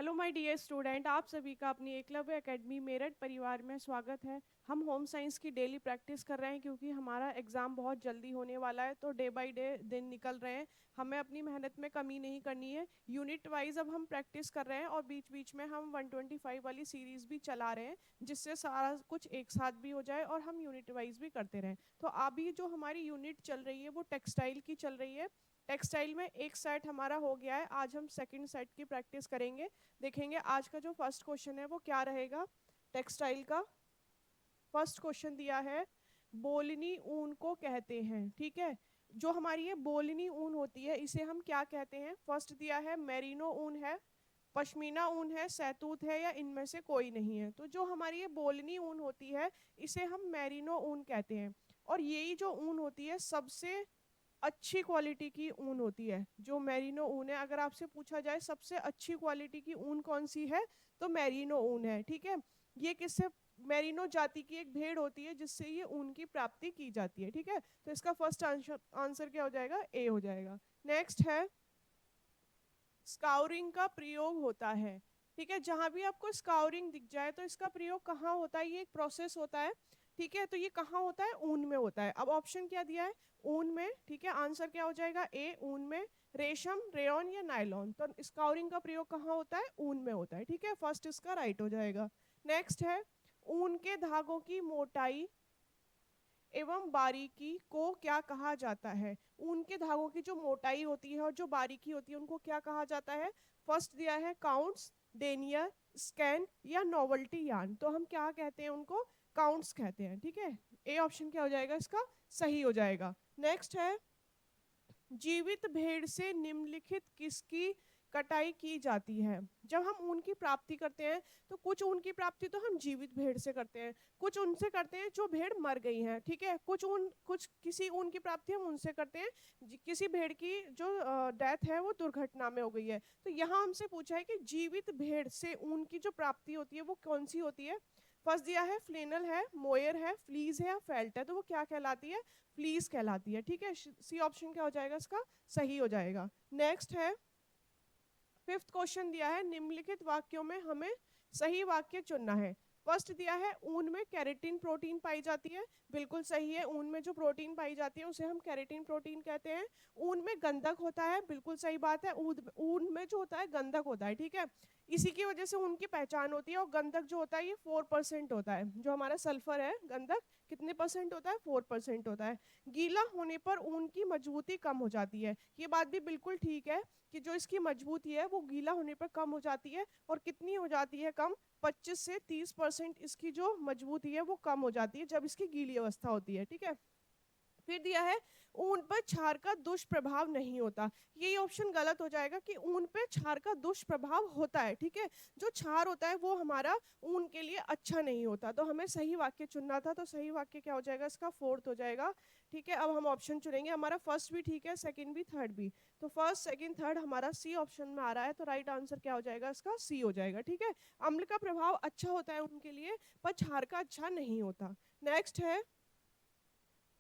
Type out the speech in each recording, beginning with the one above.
Hello my dear student, आप सभी का अपनी एकलव्य एकेडमी मेरठ परिवार में स्वागत है। हम होम साइंस की डेली प्रैक्टिस कर रहे हैं क्योंकि हमारा एग्ज़ाम बहुत जल्दी होने वाला है, तो डे बाय डे दिन निकल रहे हैं। हमें अपनी मेहनत में कमी नहीं करनी है। यूनिट वाइज अब हम प्रैक्टिस कर रहे हैं और बीच बीच में हम 125 वाली सीरीज़ भी चला रहे हैं, जिससे सारा कुछ एक साथ भी हो जाए और हम यूनिट वाइज भी करते रहें। तो अभी जो हमारी यूनिट चल रही है वो टेक्सटाइल की चल रही है। टेक्सटाइल में एक सेट हमारा हो गया है, आज हम सेकंड सेट की प्रैक्टिस करेंगे। देखेंगे आज का जो फर्स्ट क्वेश्चन है वो क्या रहेगा। टेक्सटाइल का फर्स्ट क्वेश्चन दिया है, बोलनी ऊन को कहते हैं। ठीक है, जो हमारी ये बोलनी ऊन होती है इसे हम क्या कहते हैं। फर्स्ट दिया है मेरिनो ऊन है, पश्मीना ऊन है, सैतूत है, या इनमें से कोई नहीं है। तो जो हमारी ये बोलनी ऊन होती है इसे हम मेरिनो ऊन कहते हैं। और यही जो ऊन होती है सबसे अच्छी क्वालिटी की ऊन होती है, जो मेरिनो ऊन है। अगर आपसे पूछा जाए सबसे अच्छी क्वालिटी की ऊन कौन सी है, तो मेरिनो ऊन है। ठीक है, ये किससे, मेरिनो जाति की एक भेड़ होती है जिससे ये ऊन की प्राप्ति की जाती है। ठीक है, तो इसका फर्स्ट आंसर क्या हो जाएगा, ए हो जाएगा। नेक्स्ट है, स्काउरिंग का प्रयोग होता है। ठीक है, जहां भी आपको स्काउरिंग दिख जाए तो इसका प्रयोग कहाँ होता है, ये एक प्रोसेस होता है। ठीक है, तो ये कहाँ होता है, ऊन में होता है। अब ऑप्शन क्या दिया है, ऊन में। ठीक है, आंसर क्या हो जाएगा, ए ऊन में। रेशम, रेयन या नायलॉन, तो स्काउरिंग का प्रयोग कहाँ होता है, ऊन में होता है। ठीक है, फर्स्ट इसका राइट हो जाएगा। नेक्स्ट है, ऊन के धागों की मोटाई एवं बारीकी को क्या कहा जाता है। ऊन के धागों की जो मोटाई होती है और जो बारीकी होती है उनको क्या कहा जाता है। फर्स्ट दिया है काउंट्स, डेनियर, स्कैन या नोवेल्टी यार्न। तो हम क्या कहते हैं उनको, काउंट्स कहते हैं। ठीक है, ए ऑप्शन क्या हो जाएगा इसका, सही हो जाएगा। नेक्स्ट है, जीवित भेड़ से निम्नलिखित किसकी कटाई की जाती है। जब हम ऊन की प्राप्ति करते हैं तो कुछ ऊन की प्राप्ति तो हम जीवित भेड़ से करते हैं, कुछ उनसे करते हैं जो भेड़ मर गई हैं। ठीक है, कुछ किसी ऊन की प्राप्ति हम उनसे करते हैं किसी भेड़ की जो डेथ है वो दुर्घटना में हो गई है। तो यहाँ हमसे पूछा है कि जीवित भेड़ से ऊन की जो प्राप्ति होती है वो कौन सी होती है। फर्स्ट दिया है फ्लेनल है, मोयर है, फ्लीज है या फेल्ट है। तो वो क्या कहलाती है, फ्लीज कहलाती है। ठीक है, सी ऑप्शन क्या हो जाएगा इसका, सही हो जाएगा। नेक्स्ट है, फिफ्थ क्वेश्चन दिया है, निम्नलिखित वाक्यों में हमें सही वाक्य चुनना है। फर्स्ट दिया है, ऊन में केराटिन प्रोटीन पाई जाती है। बिल्कुल सही है, ऊन में जो प्रोटीन पाई जाती है उसे हम केराटिन प्रोटीन कहते हैं। ऊन में गंधक होता है, बिल्कुल सही बात है, ऊन में जो होता है गंधक होता है। ठीक है, इसी की वजह से ऊन की पहचान होती है। और गंधक जो होता है ये 4% होता है। जो हमारा सल्फर है गंधक कितने परसेंट होता है, 4% होता है। गीला होने पर ऊन की मजबूती कम हो जाती है, ये बात भी बिल्कुल ठीक है कि जो इसकी मजबूती है वो गीला होने पर कम हो जाती है। और कितनी हो जाती है कम, 25 से 30% इसकी जो मजबूती है वो कम हो जाती है जब इसकी गीली अवस्था होती है। ठीक है, फिर दिया है, ऊन पर क्षार का दुष्प्रभाव नहीं होता। ये ऑप्शन गलत हो जाएगा कि ऊन पे क्षार का दुष्प्रभाव होता है। ठीक है, जो क्षार होता है वो हमारा ऊन के लिए अच्छा नहीं होता। तो हमें सही वाक्य चुनना था, तो सही वाक्य क्या हो जाएगा इसका, फोर्थ हो जाएगा। ठीक है, अब हम ऑप्शन चुनेंगे, हमारा फर्स्ट भी ठीक है, सेकंड भी, थर्ड भी। तो फर्स्ट सेकंड थर्ड हमारा सी ऑप्शन में आ रहा है, तो राइट आंसर क्या हो जाएगा इसका, सी हो जाएगा। ठीक है, अम्ल का प्रभाव अच्छा होता है उनके लिए, पर क्षार का अच्छा नहीं होता। नेक्स्ट है,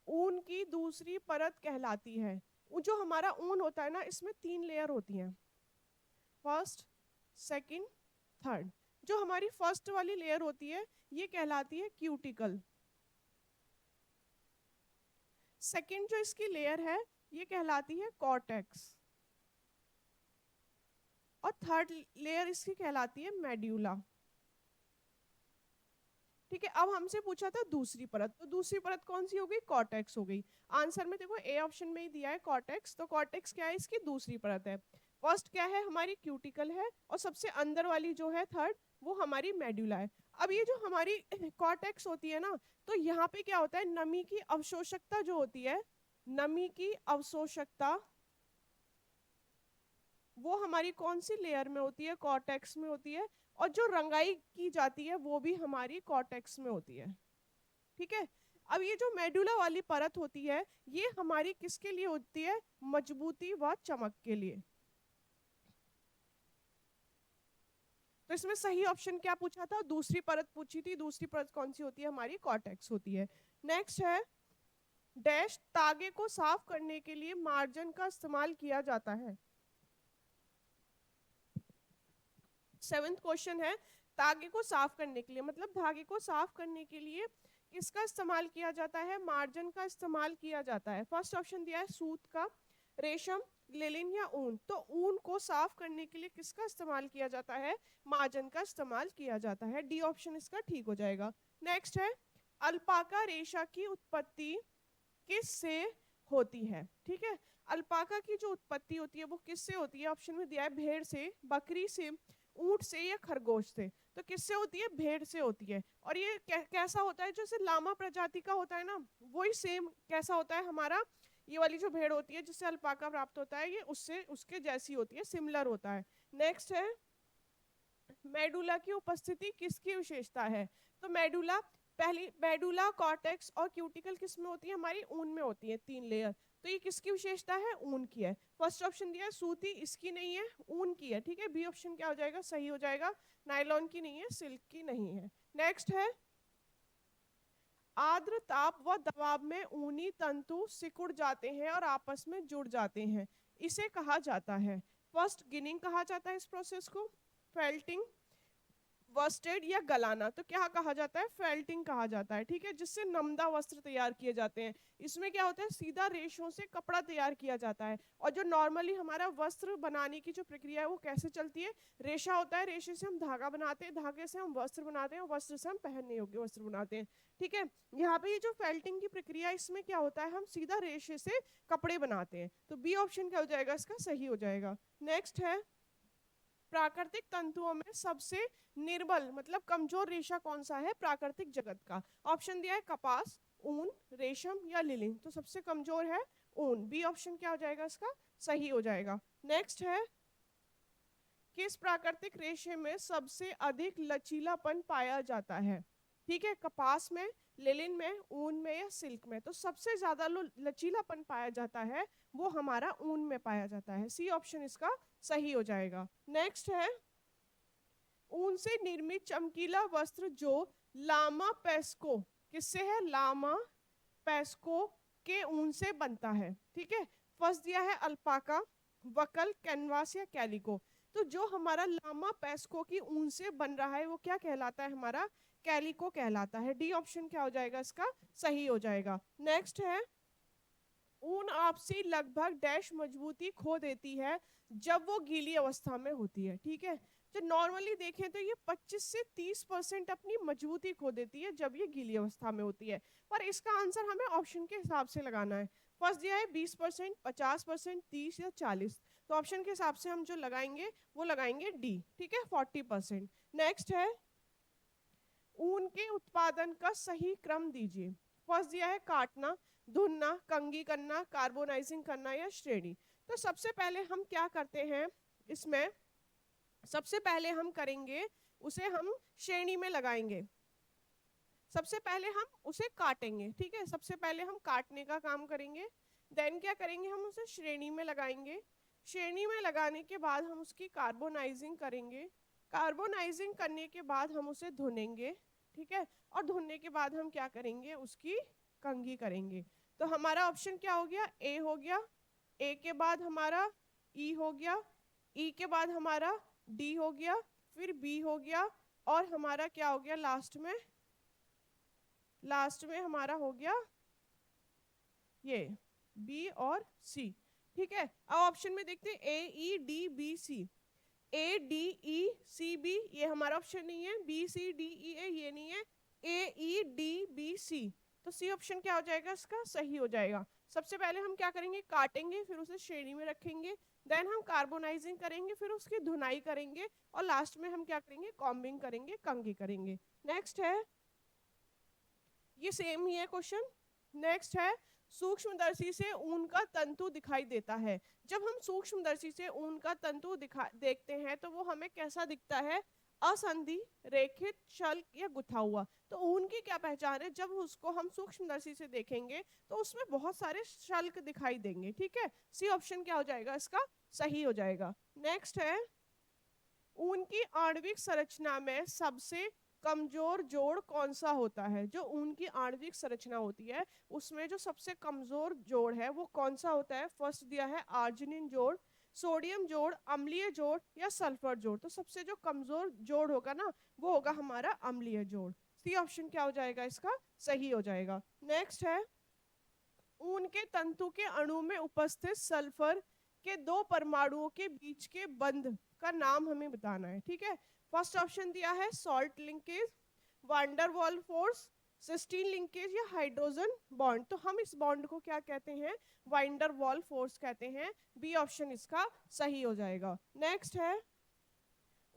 ऊन की दूसरी परत कहलाती है। जो हमारा ऊन होता है ना इसमें 3 लेयर होती हैं, फर्स्ट, सेकंड, थर्ड। जो हमारी फर्स्ट वाली लेयर होती है ये कहलाती है क्यूटिकल। सेकंड जो इसकी लेयर है ये कहलाती है कॉर्टेक्स। और थर्ड लेयर इसकी कहलाती है मेड्यूला। ठीक है, अब हमसे पूछा था दूसरी परत, तो दूसरी परत कौन सी हो गई, कॉर्टेक्स हो गई। आंसर में देखो ए ऑप्शन में ही दिया है कॉर्टेक्स, तो कॉर्टेक्स क्या है, इसकी दूसरी परत है। फर्स्ट क्या है, हमारी क्यूटिकल है, और सबसे अंदर वाली जो है थर्ड, वो हमारी मेड्यूला है। अब ये जो हमारी कॉर्टेक्स होती है ना, तो यहाँ पे क्या होता है, नमी की अवशोषकता जो होती है, नमी की अवशोषकता वो हमारी कौन सी लेयर में होती है, कॉर्टेक्स में होती है। और जो रंगाई की जाती है वो भी हमारी कॉर्टेक्स में होती है। ठीक है, अब ये जो मेडुला वाली परत होती है ये हमारी किसके लिए होती है, मजबूती व चमक के लिए। तो इसमें सही ऑप्शन क्या पूछा था, दूसरी परत पूछी थी। दूसरी परत कौन सी होती है, हमारी कॉर्टेक्स होती है। नेक्स्ट है, डैश तागे को साफ करने के लिए मार्जन का इस्तेमाल किया जाता है। 7th क्वेश्चन है, धागे को साफ करने के लिए, मतलब धागे को साफ करने के लिए किसका इस्तेमाल किया जाता है? मार्जन का इस्तेमाल किया जाता है। फर्स्ट ऑप्शन दिया है सूत का, रेशम, लिलिन या ऊन। तो ऊन को साफ करने के लिए किसका इस्तेमाल किया जाता है? मार्जन का इस्तेमाल किया जाता है। डी ऑप्शन इसका ठीक हो जाएगा। नेक्स्ट है, अल्पाका रेशा की उत्पत्ति किससे होती है? ठीक है, अल्पाका की जो उत्पत्ति होती है वो किससे होती है? ऑप्शन में दिया है भेड़ से, बकरी से, ऊंट से या खरगोश से। तो किससे होती है? भेड़ से होती है। और ये कैसा होता है? जैसे लामा प्रजाति का होता है ना, वही सेम कैसा होता है हमारा, ये वाली जो भेड़ होती है जिससे अल्पाका प्राप्त होता है, ये उससे उसके जैसी होती है, सिमिलर होता है। नेक्स्ट है, मेडुला की उपस्थिति किसकी विशेषता है? तो मेडुला, पहली मेडुला, कॉर्टेक्स और क्यूटिकल किस में होती है? हमारी ऊन में होती है, 3 लेयर। तो ये किसकी विशेषता है? ऊन की है। फर्स्ट ऑप्शन दिया है सूती, इसकी नहीं है, ऊन की है। ठीक है, बी ऑप्शन क्या हो जाएगा? सही हो जाएगा। नायलॉन की नहीं है, सिल्क की नहीं है। नेक्स्ट है, आर्द्र ताप व दबाव में ऊनी तंतु सिकुड़ जाते हैं और आपस में जुड़ जाते हैं, इसे कहा जाता है? फर्स्ट गिनिंग कहा जाता है इस प्रोसेस को, फेल्टिंग, वस्टेड या गलाना। तो क्या कहा जाता है? फेल्टिंग कहा जाता है। ठीक है, जिससे नमदा वस्त्र तैयार किए जाते हैं। इसमें क्या होता है? सीधा रेशों से कपड़ा तैयार किया जाता है। और जो नॉर्मली हमारा वस्त्र बनाने की जो प्रक्रिया है वो कैसे चलती है? रेशा होता है, रेशे से हम धागा बनाते हैं, धागे से हम वस्त्र बनाते हैं, वस्त्र से हम पहनने योग्य वस्त्र बनाते हैं। ठीक है, यहाँ पे ये जो फेल्टिंग की प्रक्रिया, इसमें क्या होता है? हम सीधा रेशे से कपड़े बनाते हैं। तो बी ऑप्शन क्या हो जाएगा? इसका सही हो जाएगा। नेक्स्ट है, प्राकृतिक तंतुओं में सबसे निर्बल मतलब कमजोर रेशा कौन सा है प्राकृतिक जगत का? ऑप्शन दिया है कपास, ऊन, रेशम या लिलिन। तो सबसे कमजोर है ऊन। बी ऑप्शन क्या हो जाएगा? इसका सही हो जाएगा। नेक्स्ट है, किस प्राकृतिक रेशे में सबसे अधिक लचीलापन पाया जाता है? ठीक है, कपास में, लिलिन में, ऊन में या सिल्क में। तो सबसे ज्यादा लचीलापन पाया जाता है वो हमारा ऊन में पाया जाता है। सी ऑप्शन इसका सही हो जाएगा। नेक्स्ट है, ऊन से निर्मित चमकीला वस्त्र जो लामा पेस्को, किससे है? लामा पेस्को के ऊन से बनता है। ठीक है, फर्स्ट दिया है अल्पाका, वकल, कैनवास या कैलिको। तो जो हमारा लामा पेस्को की ऊन से बन रहा है वो क्या कहलाता है? हमारा कैलिको कहलाता है। डी ऑप्शन क्या हो जाएगा? इसका सही हो जाएगा। नेक्स्ट है, ऊन आपसी लगभग डैश मजबूती खो देती है जब वो गीली अवस्था में होती है। ठीक है, जो नॉर्मली देखें तो ये 25 से 30% अपनी मजबूती खो देती है जब ये गीली अवस्था में होती है। पर इसका आंसर हमें ऑप्शन के हिसाब से लगाना है। फर्स्ट दिया है 20%, 50%, 30 या 40। तो ऑप्शन के हिसाब से हम जो लगाएंगे वो लगाएंगे डी। ठीक है, 40%। नेक्स्ट है, ऊन के उत्पादन का सही क्रम दीजिए। फर्स्ट दिया है काटना, धुनना, कंघी करना, कार्बोनाइजिंग करना या श्रेणी। तो सबसे पहले हम क्या करते हैं इसमें, सबसे पहले हम करेंगे उसे हम श्रेणी में लगाएंगे। सबसे पहले हम उसे काटेंगे। ठीक है, सबसे पहले हम काटने का काम करेंगे, देन क्या करेंगे? हम उसे श्रेणी में लगाएंगे। श्रेणी में लगाने के बाद हम उसकी कार्बोनाइजिंग करेंगे। कार्बोनाइजिंग करने के बाद हम उसे धुनेंगे। ठीक है, और धुनने के बाद हम क्या करेंगे? उसकी कंघी करेंगे। तो हमारा ऑप्शन क्या हो गया? ए हो गया, ए के बाद हमारा ई हो गया, ई के बाद हमारा डी हो गया, फिर बी हो गया, और हमारा क्या हो गया लास्ट में? लास्ट में हमारा हो गया ये बी और सी। ठीक है, अब ऑप्शन में देखते हैं A E D B C. A D E C B ये हमारा ऑप्शन नहीं है, बी सी डी ई ए ये नहीं है, ए ई डी बी सी। तो सी ऑप्शन क्या हो जाएगा? इसका सही हो जाएगा। सबसे पहले हम क्या करेंगे? काटेंगे, फिर उसे श्रेणी में रखेंगे, देन हम कार्बोनाइजिंग करेंगे, फिर उसकी धुनाई करेंगे, और लास्ट में हम क्या करेंगे? कॉम्बिंग करेंगे, कंघी करेंगे। नेक्स्ट है, ये सेम ही है क्वेश्चन। नेक्स्ट है, सूक्ष्मदर्शी से ऊन का तंतु दिखाई देता है। जब हम सूक्ष्मदर्शी से ऊन का तंतु देखते हैं तो वो हमें कैसा दिखता है? असंधि, रेखित, शल्क या गुथा हुआ। तो ऊन की क्या पहचान है? जब उसको हम सूक्ष्मदर्शी से देखेंगे तो उसमें बहुत सारे शल्क दिखाई देंगे। ठीक है, सी ऑप्शन क्या हो जाएगा? इसका सही हो जाएगा। नेक्स्ट है, ऊन की आणविक संरचना में सबसे कमजोर जोड़ कौन सा होता है? जो ऊन की आणविक संरचना होती है उसमें जो सबसे कमजोर जोड़ है वो कौन सा होता है? फर्स्ट दिया है आर्जिनिन जोड़, सोडियम जोड़, अम्लीय जोड़ या सल्फर जोड़। तो सबसे जो कमजोर जोड़ होगा ना वो होगा हमारा अम्लीय जोड़। सी ऑप्शन क्या हो जाएगा इसका सही हो जाएगा। नेक्स्ट है ऊन के तंतु के अणु में उपस्थित सल्फर के दो परमाणुओं के बीच के बंध का नाम हमें बताना है। ठीक है, फर्स्ट ऑप्शन दिया है salt linkage, van der Waals force, cysteine linkage या हाइड्रोजन बॉन्ड। तो हम इस बॉन्ड को क्या कहते हैं वांडरवॉल फोर्स कहते हैं। बी ऑप्शन इसका सही हो जाएगा। नेक्स्ट है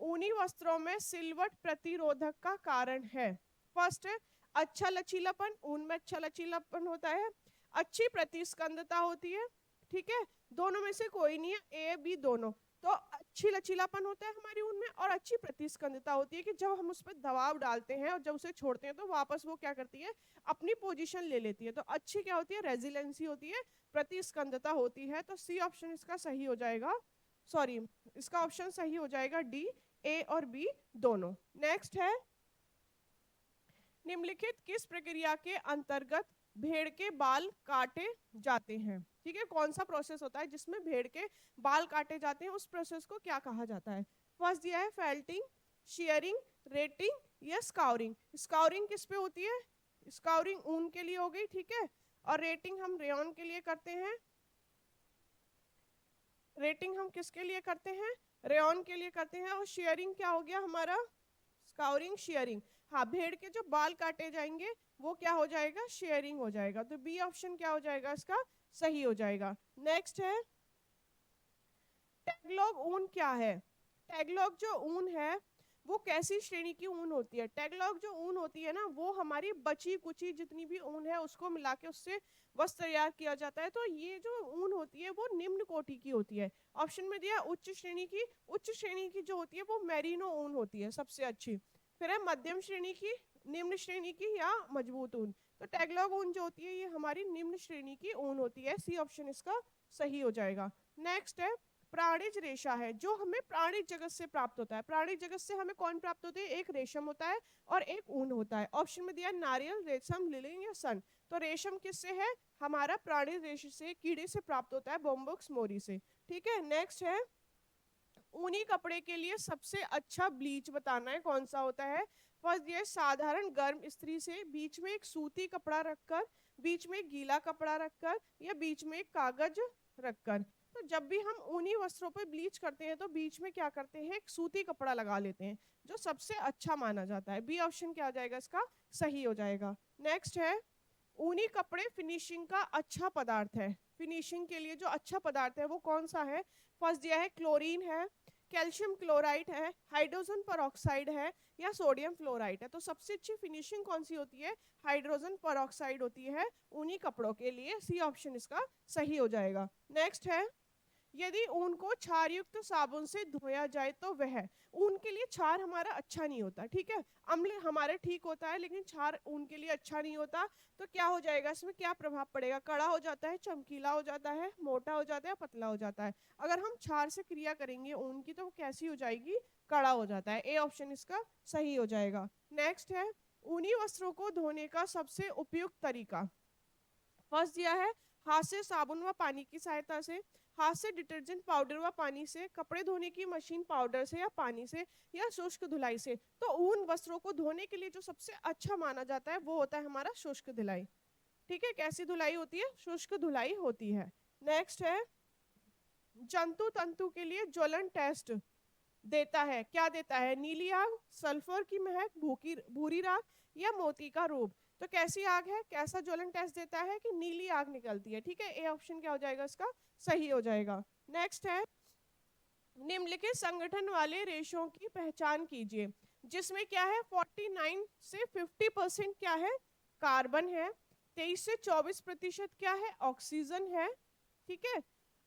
ऊनी वस्त्रों में सिलवट प्रतिरोधक का कारण है। फर्स्ट है अच्छा लचीलापन, ऊन में अच्छा लचीलापन होता है, अच्छी प्रतिस्कंदता होती है। ठीक है, दोनों में से कोई नहीं है, ए बी दोनों। तो अच्छी लचीलापन होता है हमारी ऊन में और अच्छी प्रतिस्कंदता होती है कि जब हम उस पर दबाव डालते हैं और जब उसे छोड़ते हैं तो वापस वो क्या करती है अपनी पोजीशन ले लेती है। तो अच्छी क्या होती है रेजिलेंसी होती है, प्रतिस्कंदता होती है। तो सी ऑप्शन इसका सही हो जाएगा, सॉरी इसका ऑप्शन सही हो जाएगा डी, ए और बी दोनों। नेक्स्ट है निम्नलिखित किस प्रक्रिया के अंतर्गत भेड़ के बाल काटे जाते हैं। ठीक है, कौन सा प्रोसेस होता है जिसमें भेड़ के बाल काटे जाते हैं, उस प्रोसेस को क्या कहा जाता है। फर्स्ट दिया है फेल्टिंग, शेयरिंग, रेटिंग या स्काउरिंग। स्काउरिंग किस पे होती है, स्काउरिंग ऊन के लिए हो गई। ठीक है, और रेटिंग हम रेयन के लिए करते हैं। रेटिंग हम किसके लिए करते हैं रेयन के लिए करते हैं। और शेयरिंग क्या हो गया हमारा स्काउरिंग शेयरिंग। हाँ, भेड़ के जो बाल काटे जाएंगे वो क्या हो जाएगा शेयरिंग हो जाएगा। तो बी ऑप्शन क्या हो जाएगा इसका सही हो जाएगा। नेक्स्ट है टैगलॉग ऊन क्या है। टैगलॉग जो ऊन है वो कैसी श्रेणी की ऊन होती है। टैगलॉग जो ऊन होती है ना वो हमारी बची कुची जितनी भी ऊन है उसको मिला के उससे वस्त्र तैयार किया जाता है। तो ये जो ऊन होती है वो निम्न कोटि की होती है। ऑप्शन में दिया उच्च श्रेणी की, उच्च श्रेणी की जो होती है वो मेरिनो ऊन होती है सबसे अच्छी। फिर है मध्यम श्रेणी की, निम्न श्रेणी की या मजबूत ऊन। तो टैगलॉग ऊन जो होती है ये हमारी निम्न श्रेणी की ऊन होती है। सी ऑप्शन इसका सही हो जाएगा। नेक्स्ट है प्राणिज रेशा है जो हमें प्राणिज जगत से प्राप्त होता है। प्राणिज जगत से हमें कौन प्राप्त होते हैं, एक रेशम होता है और एक ऊन होता है। ऑप्शन में दिया नारियल, रेशम, लिलिंग या सन। तो रेशम किससे है हमारा प्राणिज रेशे से कीड़े से प्राप्त होता है, बोम्बक्स मोरी से। ठीक है, नेक्स्ट है ऊनी कपड़े के लिए सबसे अच्छा ब्लीच बताना है कौन सा होता है। फर्स्ट ये साधारण गर्म इस्त्री से, बीच में एक सूती कपड़ा रखकर, बीच में एक गीला कपड़ा रखकर या बीच में एक कागज रखकर। तो जब भी हम ऊनी वस्त्रों पर ब्लीच करते हैं तो बीच में क्या करते हैं एक सूती कपड़ा लगा लेते हैं जो सबसे अच्छा माना जाता है। बी ऑप्शन क्या हो जाएगा इसका सही हो जाएगा। नेक्स्ट है ऊनी कपड़े फिनिशिंग का अच्छा पदार्थ है। फिनिशिंग के लिए जो अच्छा पदार्थ है वो कौन सा है। फर्स्ट दिया है क्लोरीन है, कैल्शियम क्लोराइड है, हाइड्रोजन परऑक्साइड है या सोडियम फ्लोराइड है। तो सबसे अच्छी फिनिशिंग कौन सी होती है हाइड्रोजन परऑक्साइड होती है ऊनी कपड़ों के लिए। सी ऑप्शन इसका सही हो जाएगा। नेक्स्ट है यदि ऊन को क्षार युक्त साबुन से धोया जाए तो वह, ऊन के लिए क्षार हमारा अच्छा नहीं होता। ठीक है, अम्ल हमारे ठीक होता है लेकिन क्षार ऊन के लिए अच्छा नहीं होता। तो क्या हो जाएगा इसमें क्या प्रभाव पड़ेगा, कड़ा हो जाता है, चमकीला हो जाता है, मोटा हो जाता है, पतला हो जाता है। अगर हम क्षार से क्रिया करेंगे ऊन की तो वो कैसी हो जाएगी कड़ा हो जाता है। ए ऑप्शन इसका सही हो जाएगा। नेक्स्ट है ऊनी वस्त्रों को धोने का सबसे उपयुक्त तरीका। फर्स्ट दिया है हाथ से साबुन व पानी की सहायता से, हाथ से डिटर्जेंट पाउडर व पानी से, कपड़े धोने की मशीन पाउडर से या पानी से या शुष्क धुलाई से। तो ऊन वस्त्रों को धोने के लिए जो सबसे अच्छा माना जाता है वो होता है हमारा शुष्क धुलाई। ठीक है, कैसी धुलाई होती है शुष्क धुलाई होती है। नेक्स्ट है जंतु तंतु के लिए ज्वलन टेस्ट देता है, क्या देता है, नीली आग, सल्फर की महक, भूरी राख या मोती का रूप। तो कैसी आग है, कैसा ज्वलन टेस्ट देता है कि नीली आग निकलती है। ठीक है, ए ऑप्शन क्या हो जाएगा इसका सही हो जाएगा। नेक्स्ट है निम्नलिखित संगठन वाले रेशों की पहचान कीजिए जिसमें क्या है 49 से 50% क्या है कार्बन है, 23 से 24% क्या है ऑक्सीजन है। ठीक है,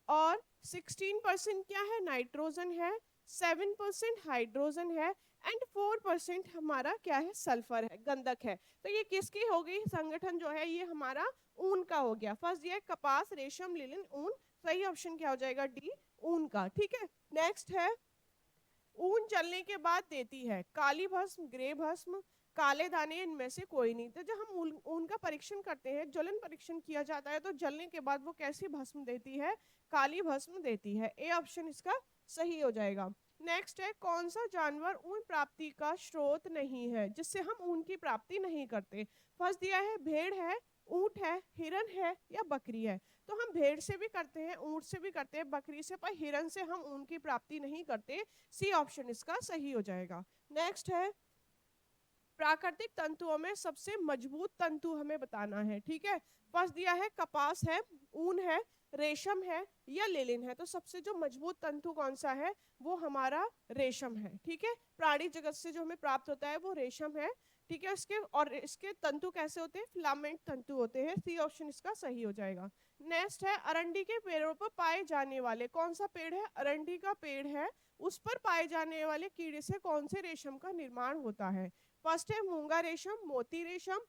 और 16% क्या है नाइट्रोजन है, 7% हाइड्रोजन है एंड 4% हमारा क्या है सल्फर है, गंधक है। तो ये किसकी हो गई संगठन जो है ये हमारा ऊन का हो गया। फर्स्ट ये कपास, रेशम, लिनन, ऊन। सही ऑप्शन क्या हो जाएगा डी ऊन का। ठीक है, नेक्स्ट है ऊन जलने के बाद देती है काली भस्म, ग्रे भस्म, काले दाने इनमें से कोई नहीं। तो जब हम ऊन का परीक्षण करते हैं, ज्वलन परीक्षण किया जाता है, तो जलने के बाद वो कैसी भस्म देती है? काली भस्म देती है। ए ऑप्शन इसका सही हो जाएगा। नेक्स्ट है, कौन सा जानवर ऊन प्राप्ति का स्रोत नहीं है, जिससे हम ऊन की प्राप्ति नहीं करते? फर्स्ट दिया है भेड़ है, ऊंट है, हिरन है या बकरी है। तो हम भेड़ से भी करते हैं, ऊंट से भी करते हैं, बकरी से, पर हिरन से हम ऊन की प्राप्ति नहीं करते। सी ऑप्शन इसका सही हो जाएगा। नेक्स्ट है, प्राकृतिक तंतुओं में सबसे मजबूत तंतु हमें बताना है। ठीक है, फर्स्ट दिया है कपास है, ऊन है, रेशम है या लिलिन है। तो सबसे जो मजबूत तंतु कौन सा है? वो हमारा रेशम है। ठीक है, प्राणी जगत से जो हमें प्राप्त होता है वो रेशम है। ठीक है, इसके तंतु कैसे होते हैं? फिलामेंट तंतु होते हैं। सी ऑप्शन इसका सही हो जाएगा। नेक्स्ट है, अरंडी के पेड़ों पर पाए जाने वाले, कौन सा पेड़ है? अरंडी का पेड़ है, उस पर पाए जाने वाले कीड़े से कौन से रेशम का निर्माण होता है? फर्स्ट है मूंगा रेशम, मोती रेशम,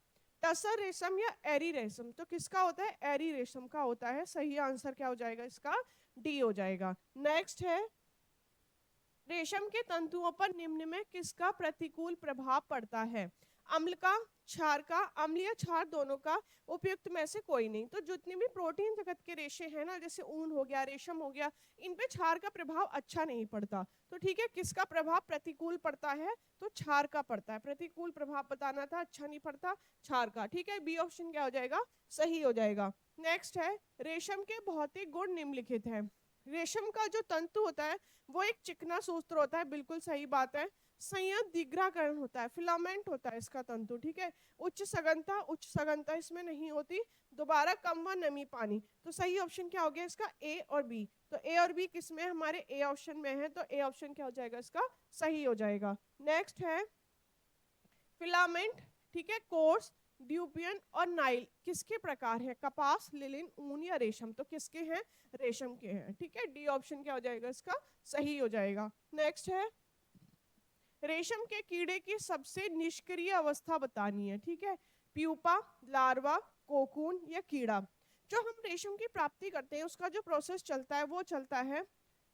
टसर रेशम या एरी रेशम। तो किसका होता है? एरी रेशम का होता है। सही आंसर क्या हो जाएगा इसका? डी हो जाएगा। नेक्स्ट है, रेशम के तंतुओं पर निम्न में किसका प्रतिकूल प्रभाव पड़ता है? अम्ल का, क्षार का, अम्ल या क्षार दोनों का, उपयुक्त में से कोई नहीं। तो जितने भी प्रोटीन जगत के रेशे हैं ना, जैसे ऊन हो गया, रेशम हो गया, इन पे क्षार का प्रभाव अच्छा नहीं पड़ता। तो ठीक है, किसका प्रभाव प्रतिकूल पड़ता है? तो क्षार का पड़ता है। प्रतिकूल प्रभाव बताना था, अच्छा नहीं पड़ता, क्षार का। ठीक है, बी ऑप्शन क्या हो जाएगा? सही हो जाएगा। नेक्स्ट है, रेशम के भौतिक गुण निम्नलिखित है। रेशम का जो तंतु होता है वो एक चिकना सूत्र होता है, बिल्कुल सही बात है। संयत दिग्राकरण होता है, फिलामेंट होता है इसका तंतु। ठीक है, उच्च सघनता इसमें नहीं होती। दोबारा कम व नमी पानी। तो सही ऑप्शन क्या हो गया इसका? ए और बी। तो ए और बी किसमें? हमारे ए ऑप्शन में है। तो ए ऑप्शन क्या हो जाएगा इसका? सही हो जाएगा। नेक्स्ट है, फिलामेंट, ठीक है, कोर्स, ड्यूपियन और नाइल किसके प्रकार है? कपास, लिलिन, ऊन या रेशम। तो किसके हैं? रेशम के हैं। ठीक है, डी ऑप्शन क्या हो जाएगा इसका? सही हो जाएगा। नेक्स्ट है, रेशम के कीड़े की सबसे निष्क्रिय अवस्था बतानी है। ठीक है, प्यूपा, लार्वा, कोकून या कीड़ा। जो हम रेशम की प्राप्ति करते हैं उसका जो प्रोसेस चलता है वो चलता है,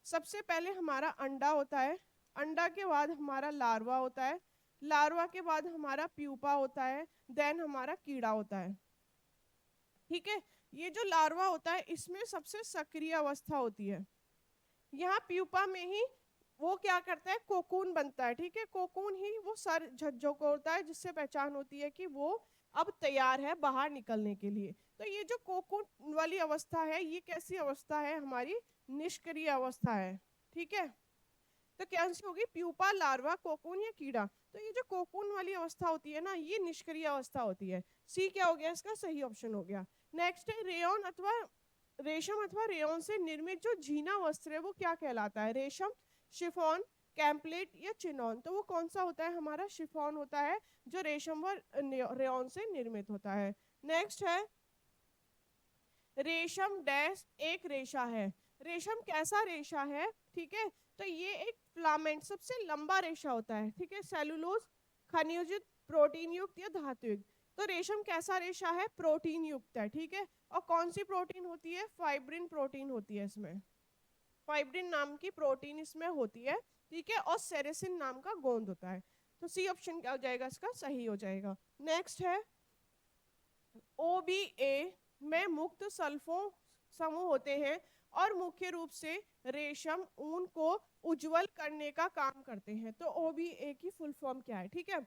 सबसे पहले हमारा अंडा होता है, अंडा के बाद हमारा लार्वा होता है, लार्वा के बाद हमारा प्यूपा होता है, देन हमारा कीड़ा होता है। ठीक है, ये जो लार्वा होता है इसमें सबसे सक्रिय अवस्था होती है। यहाँ प्यूपा में ही वो क्या करता है? कोकून बनता है। ठीक है, कोकून ही वो सर झज्जों को होता है, जिससे पहचान होती है कि वो अब तैयार है बाहर निकलने के लिए। तो ये जो कोकून वाली अवस्था है ये कैसी अवस्था है? हमारी निष्क्रिय अवस्था है। ठीक है, तो क्या आंसर होगी? प्यूपा, लार्वा, कोकून या कीड़ा। तो ये जो कोकून वाली अवस्था होती है ना, ये निष्क्रिय अवस्था होती है। सी क्या हो गया इसका? सही ऑप्शन हो गया। नेक्स्ट है, रेयन अथवा रेशम अथवा रेयन से निर्मित जो झीना वस्त्र है वो क्या कहलाता है? रेशम, शिफॉन, कैम्पलेट या चिनॉन। तो वो कौन सा होता है? हमारा शिफॉन होता है, जो रेशम व रेयन से निर्मित होता है। नेक्स्ट है, रेशम डैश एक रेशा है। रेशम कैसा रेशा है? ठीक है, तो ये एक फिलामेंट, सबसे लंबा रेशा होता है। ठीक है, सेलुलोज, खनिजयुक्त, प्रोटीन युक्त या धातु युक्त। तो रेशम कैसा रेशा है? प्रोटीन युक्त है। ठीक है, और कौन सी प्रोटीन होती है? फाइब्रिन प्रोटीन होती है इसमें, फाइब्रिन नाम की प्रोटीन इसमें होती है। ठीक है, और सेरेसिन नाम का गोंद होता है। तो सी ऑप्शन क्या हो जाएगा इसका? सही हो जाएगा। नेक्स्ट है, OBA में मुक्त सल्फों समूह होते हैं और मुख्य रूप से रेशम, ऊन को उज्जवल करने का काम करते हैं। तो OBA की फुल फॉर्म क्या है? ठीक है,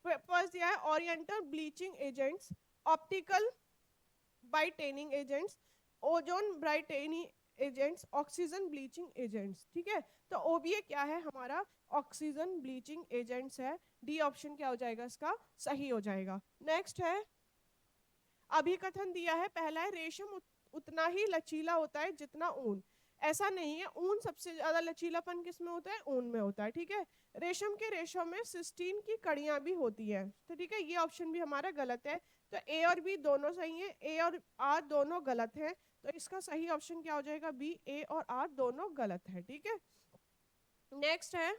फर्स्ट दिया है oriental bleaching agents, optical brightening agents, ozone brightening agents, oxygen bleaching agents. ठीक है, तो OBA क्या है? हमारा ऑक्सीजन ब्लीचिंग एजेंट्स है। डी ऑप्शन क्या हो जाएगा इसका? सही हो जाएगा। नेक्स्ट है, अभिकथन दिया है, पहला है रेशम उतना ही लचीला होता है जितना ऊन। ऐसा नहीं है, ऊन सबसे ज्यादा लचीलापन किसमें होता है? ऊन में होता है। ठीक है, रेशम के रेशों में सिस्टीन की कड़ियां भी होती है। तो ठीक है, ये ऑप्शन भी हमारा गलत है। तो ए और बी दोनों सही है, ए और आर दोनों गलत है। तो इसका सही ऑप्शन क्या हो जाएगा? बी, ए और आर दोनों गलत है। ठीक है, नेक्स्ट है,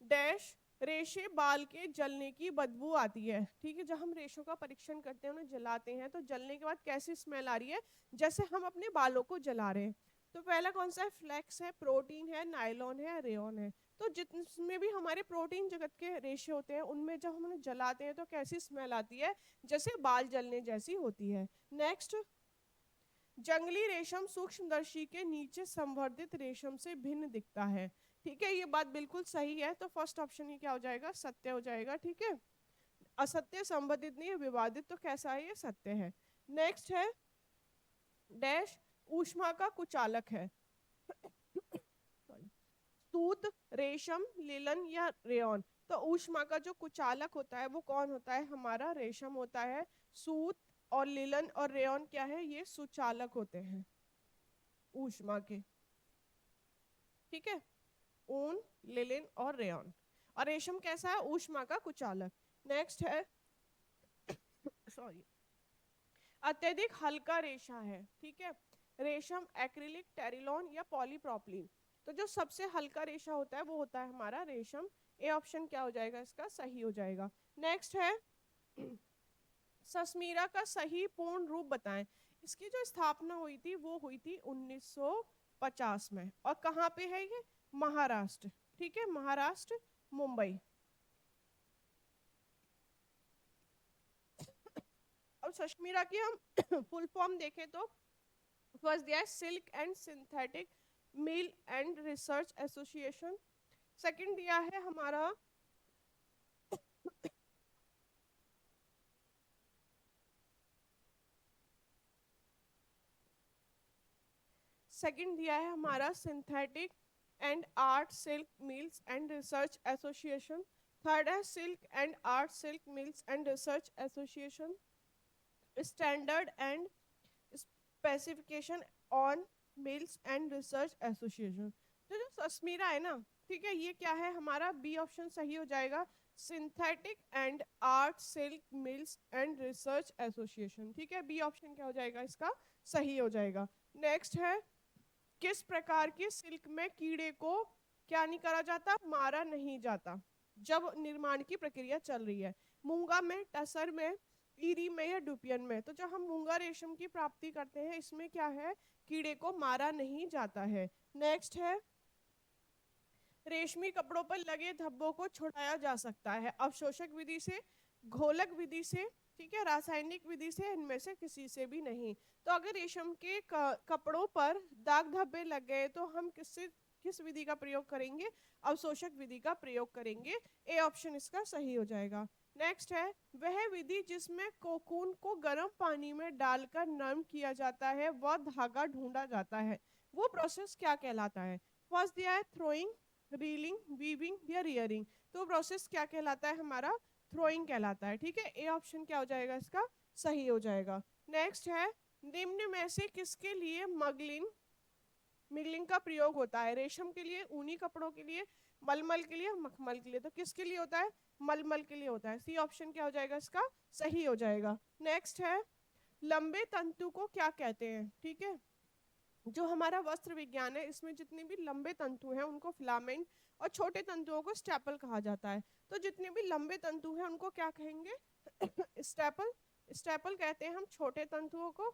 डैश रेशे बाल के जलने की बदबू आती है। ठीक है, जब हम रेशों का परीक्षण करते हैं, उन्हें जलाते हैं, तो जलने के बाद कैसी स्मेल आ रही है? जैसे हम अपने बालों को जला रहे हैं। तो पहला कौन सा है? फ्लेक्स है, प्रोटीन है, नायलॉन है, रेयन है। तो जितने भी हमारे प्रोटीन जगत के रेशे होते हैं उनमें जब हम उन्हें जलाते हैं तो कैसी स्मेल आती है, जैसे बाल जलने जैसी होती है। नेक्स्ट, जंगली रेशम सूक्ष्मदर्शी के नीचे संवर्धित रेशम से भिन्न दिखता है। ठीक है, ये बात बिल्कुल सही है, तो फर्स्ट ऑप्शन ही क्या हो जाएगा, सत्य हो जाएगा। ठीक है, असत्य संबंधित नहीं है, विवादित, तो कैसा है, ये सत्य है। नेक्स्ट है डैश ऊष्मा का कुचालक है। सूत, रेशम, लिलन या रेयन। तो ऊष्मा का जो कुचालक होता है वो कौन होता है, हमारा रेशम होता है। सूत और लिलन और रेयन क्या है, ये सुचालक होते हैं ऊष्मा के। ठीक है, ऊन, लिलिन और रेयन। और रेशम कैसा है, ऊष्मा का कुचालक। नेक्स्ट है सॉरी, अत्यधिक हल्का रेशा है। ठीक है, रेशम, एक्रिलिक, टेरिलॉन या पॉलीप्रोपिलीन। तो जो सबसे हल्का रेशा होता है वो होता है हमारा रेशम। ए ऑप्शन क्या हो जाएगा, इसका सही हो जाएगा। नेक्स्ट है सस्मीरा का सही पूर्ण रूप बताएं। इसकी जो स्थापना हुई थी वो हुई थी 1950 में, और कहाँ पे है ये, महाराष्ट्र। ठीक है, महाराष्ट्र, मुंबई। अब सस्मीरा की हम फुल फॉर्म देखें तो फर्स्ट दिया है silk and synthetic mill and research association. Second दिया है हमारा सेकंड दिया है हमारा synthetic and art silk mills and research association. Third है silk and art silk mills and research association. Standard and specification on mills and research association. तो जो सस्मीरा है ना, ठीक है, ये क्या है हमारा, बी ऑप्शन सही हो जाएगा, synthetic and art silk mills and research association. ठीक है, बी ऑप्शन क्या हो जाएगा, इसका सही हो जाएगा। नेक्स्ट है किस प्रकार के सिल्क में कीड़े को क्या नहीं करा जाता, मारा नहीं जाता जब निर्माण की प्रक्रिया चल रही है। मूंगा में, टसर में, ईरी में या डुपियन में। तो जब हम मूंगा रेशम की प्राप्ति करते हैं इसमें क्या है, कीड़े को मारा नहीं जाता है। नेक्स्ट है रेशमी कपड़ों पर लगे धब्बों को छुड़ाया जा सकता है अवशोषक विधि से, घोलक विधि से, ठीक है, रासायनिक विधि से, इनमें से किसी से भी नहीं। तो अगर रेशम के कपड़ों पर दाग धब्बे लग गए तो हम किस विधि का प्रयोग करेंगे, अवशोषक विधि का प्रयोग करेंगे। ए ऑप्शन इसका सही हो जाएगा। नेक्स्ट है वह विधि जिसमें कोकून को गर्म पानी में डालकर नरम किया जाता है वह धागा ढूंढा जाता है, वो प्रोसेस क्या कहलाता है। फर्स्ट दिया है थ्रोइंग, रीलिंग, वीविंग या रियरिंग। तो प्रोसेस क्या कहलाता है हमारा, थ्रोइंग कहलाता है। ठीक है, ए ऑप्शन क्या हो जाएगा, इसका सही हो जाएगा। नेक्स्ट है निम्न में से किसके लिए मिगलिंग का प्रयोग होता है, रेशम के लिए, ऊनी कपड़ों के लिए, मलमल के लिए, मखमल के लिए। तो किसके लिए होता है, मलमल के लिए होता है। सी ऑप्शन क्या हो जाएगा, इसका सही हो जाएगा। नेक्स्ट है लंबे तंतु को क्या कहते हैं। ठीक है, जो हमारा वस्त्र विज्ञान है इसमें जितने भी लंबे तंतु हैं उनको फिलामेंट और छोटे तंतुओं को स्टेपल कहा जाता है। तो जितने भी लंबे तंतु हैं उनको क्या कहेंगे स्टेपल। स्टेपल कहते हैं हम छोटे तंतुओं को।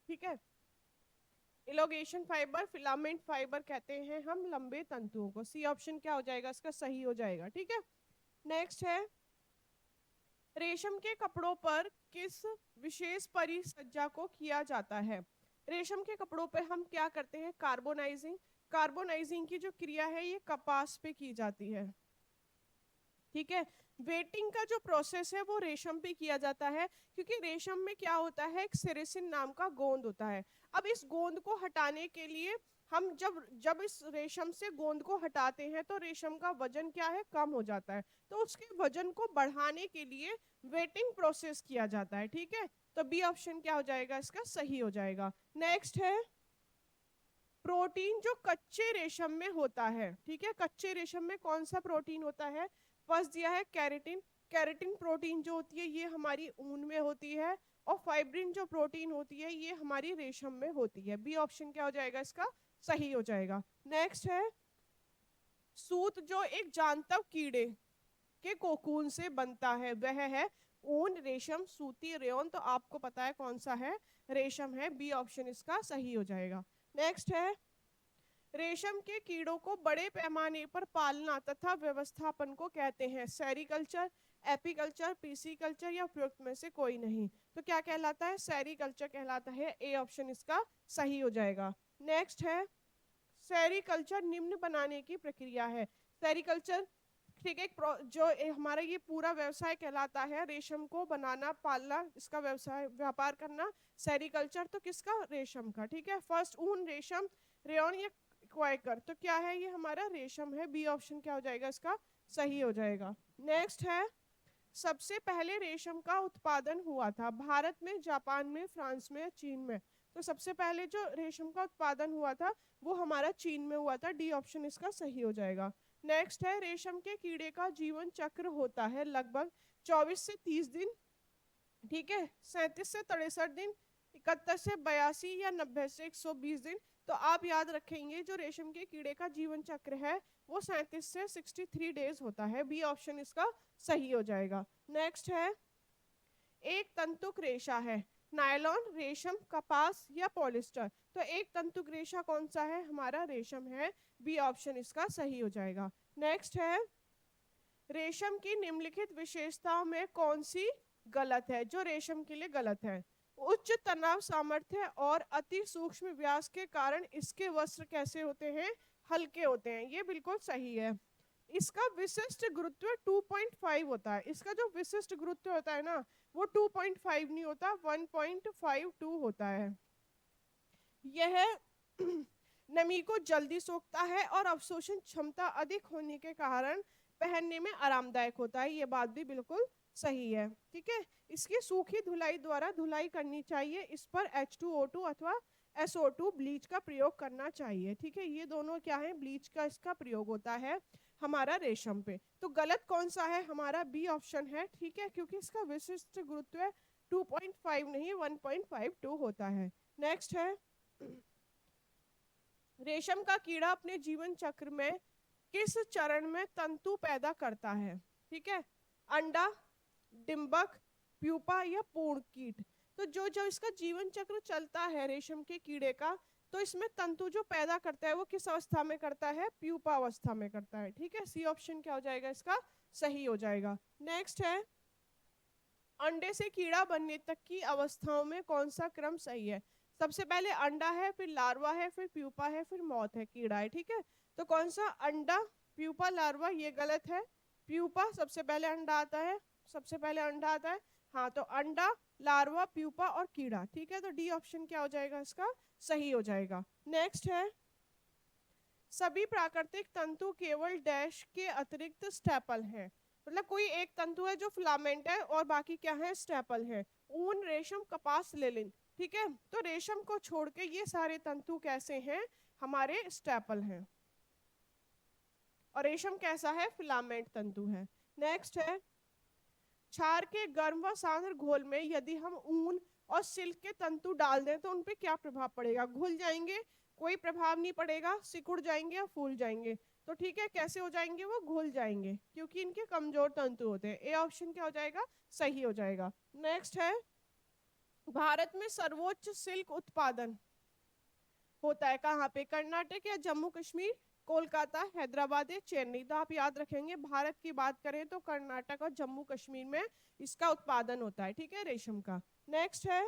ठीक है, इलोगेशन फाइबर, फिलामेंट फाइबर कहते हैं हम लंबे तंतुओं को। सी ऑप्शन क्या हो जाएगा, इसका सही हो जाएगा। ठीक है, नेक्स्ट है रेशम के कपड़ों पर किस विशेष परिसज्जा को किया जाता है। रेशम के कपड़ों पर हम क्या करते हैं, कार्बोनाइजिंग। कार्बोनाइजिंग की जो क्रिया है ये कपास पे की जाती है। ठीक है, वेटिंग का जो प्रोसेस है वो रेशम पे किया जाता है, क्योंकि रेशम में क्या होता है, एक सेरेसिन नाम का गोंद होता है। अब इस गोंद को हटाने के लिए हम जब जब इस रेशम से गोंद को हटाते हैं तो रेशम का वजन क्या है, कम हो जाता है। तो उसके वजन को बढ़ाने के लिए वेटिंग प्रोसेस किया जाता है। ठीक है, तो बी ऑप्शन क्या हो जाएगा, इसका सही हो जाएगा। नेक्स्ट है प्रोटीन जो कच्चे रेशम में होता है। ठीक है, कच्चे रेशम में कौन सा प्रोटीन होता है। फर्स्ट दिया है कैरेटिन। कैरेटिन प्रोटीन जो होती है ये हमारी ऊन में होती है, और फाइब्रिन जो प्रोटीन होती है ये हमारी रेशम में होती है। बी ऑप्शन क्या हो जाएगा, इसका सही हो जाएगा। नेक्स्ट है सूत जो एक जानतव कीड़े के कोकून से बनता है वह है ऊन, रेशम, सूती, रेयन। तो आपको पता है कौन सा है, रेशम है, बी ऑप्शन इसका सही हो जाएगा। नेक्स्ट है, रेशम के कीड़ों को बड़े पैमाने पर पालना तथा व्यवस्थापन को कहते हैं सेरीकल्चर, एपीकल्चर, पीसीकल्चर या उपयुक्त में से कोई नहीं। तो क्या कहलाता है? सेरीकल्चर कहलाता है, ए ऑप्शन इसका सही हो जाएगा। नेक्स्ट है, सेरीकल्चर निम्न बनाने की प्रक्रिया है। सेरीकल्चर ठीक है, जो हमारा ये पूरा व्यवसाय कहलाता है, रेशम को बनाना, पालना, इसका व्यवसाय, व्यापार करना, सेरीकल्चर। तो किसका? रेशम का। ठीक है, फर्स्ट ऊन, रेशम, रेयन या क्वाइकर। तो क्या है? ये हमारा रेशम है, बी ऑप्शन क्या हो जाएगा इसका सही हो जाएगा। नेक्स्ट है, सबसे पहले रेशम का उत्पादन हुआ था भारत में, जापान में, फ्रांस में, चीन में। तो सबसे पहले जो रेशम का उत्पादन हुआ था वो हमारा चीन में हुआ था, डी ऑप्शन इसका सही हो जाएगा। नेक्स्ट है, रेशम के कीड़े का जीवन चक्र होता है लगभग 24 से 30 दिन, ठीक है, 37 से 63 दिन, 71 से 82 या 90 से 120 दिन। तो आप याद रखेंगे जो रेशम के कीड़े का जीवन चक्र है वो 37 से 63 डेज होता है, बी ऑप्शन इसका सही हो जाएगा। नेक्स्ट है, एक तंतुक रेशा है, नायलॉन, रेशम, कपास या पॉलिस्टर। तो एक तंतुक रेशा कौन सा है? हमारा रेशम है, बी ऑप्शन इसका सही हो जाएगा। नेक्स्ट है, रेशम की निम्नलिखित विशेषताओं में कौन सी गलत है? जो रेशम के लिए गलत है, उच्च तनाव सामर्थ्य और अति सूक्ष्म व्यास के कारण इसके वस्त्र कैसे होते हैं? हल्के होते हैं, ये बिल्कुल सही है। इसका विशिष्ट गुरुत्व 2.5 होता है, इसका जो विशिष्ट गुरुत्व होता है ना वो 2.5 नहीं होता, 1.52 होता है। यह नमी को जल्दी सोखता है और अवशोषण क्षमता अधिक होने के कारण पहनने में आरामदायक होता है, ये बात भी बिल्कुल सही है। ठीक है, इसकी सूखी धुलाई द्वारा धुलाई करनी चाहिए, इस पर H2O2 अथवा SO2 ब्लीच का प्रयोग करना चाहिए। ठीक है, ये दोनों क्या है? ब्लीच का इसका प्रयोग होता है हमारा रेशम पे। तो गलत कौन सा है? हमारा बी ऑप्शन है। ठीक है, क्योंकि इसका विशिष्ट गुरुत्व 2.5 नहीं 1.52 होता है। नेक्स्ट है, रेशम का कीड़ा अपने जीवन चक्र में किस चरण में तंतु पैदा करता है? ठीक है, अंडा, डिंबक, प्यूपा या पूर्ण कीट। तो जो जो इसका जीवन चक्र चलता है रेशम के कीड़े का, तो इसमें तंतु जो पैदा करता है वो किस अवस्था में करता है? प्यूपा अवस्था में करता है। ठीक है, सी ऑप्शन क्या हो जाएगा इसका सही हो जाएगा। नेक्स्ट है, अंडे से कीड़ा बनने तक की अवस्थाओं में कौन सा क्रम सही है? सबसे पहले अंडा है, फिर लार्वा है, फिर प्यूपा है, फिर मौत है, कीड़ा है। ठीक है, तो कौन सा? अंडा, प्यूपा, लार्वा, ये गलत है। प्यूपा सबसे पहले अंडा आता है, सबसे पहले अंडा आता है। हाँ, तो अंडा, लार्वा, प्यूपा और कीड़ा। ठीक है, तो डी ऑप्शन क्या हो जाएगा इसका सही हो जाएगा। नेक्स्ट है, सभी प्राकृतिक तंतु केवल डैश के अतिरिक्त स्टेपल हैं। मतलब कोई एक तंतु है जो फिलामेंट है और बाकी क्या है? स्टेपल है। ऊन, रेशम, कपास, लिनिन। ठीक है, तो रेशम को छोड़ के ये सारे तंतु कैसे हैं? हमारे स्टेपल हैं। और रेशम कैसा है? फिलामेंट तंतु है। नेक्स्ट है, क्षार के गर्म व सांद्र घोल में यदि हम ऊन और सिल्क के तंतु डाल दें तो उन पे क्या प्रभाव पड़ेगा? घुल जाएंगे, कोई प्रभाव नहीं पड़ेगा, सिकुड़ जाएंगे या फूल जाएंगे। तो ठीक है, कैसे हो जाएंगे? वो घुल जाएंगे क्योंकि इनके कमजोर तंतु होते हैं, ए ऑप्शन क्या हो जाएगा सही हो जाएगा। नेक्स्ट है, भारत में सर्वोच्च सिल्क उत्पादन होता है कहाँ पे? कर्नाटक या जम्मू कश्मीर, कोलकाता, हैदराबाद या चेन्नई। तो आप याद रखेंगे भारत की बात करें तो कर्नाटक और जम्मू कश्मीर में इसका उत्पादन होता है। ठीक है, रेशम का। नेक्स्ट है,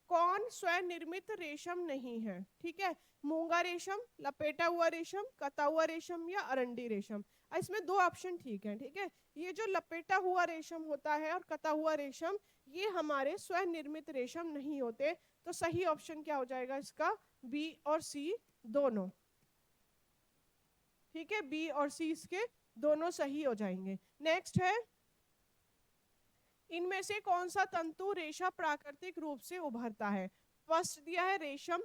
कौन स्वयं निर्मित रेशम नहीं है? ठीक है, मूंगा रेशम, लपेटा हुआ रेशम, कता हुआ रेशम या अरंडी रेशम। इसमें दो ऑप्शन ठीक है। ठीक है, ये जो लपेटा हुआ रेशम होता है और कता हुआ रेशम, ये हमारे स्वयं निर्मित रेशम नहीं होते। तो सही ऑप्शन क्या हो जाएगा इसका? बी और सी दोनों। ठीक है, बी और सी इसके दोनों सही हो जाएंगे। नेक्स्ट है, इनमें से कौन सा तंतु रेशा प्राकृतिक रूप से उभरता है? फर्स्ट दिया है रेशम,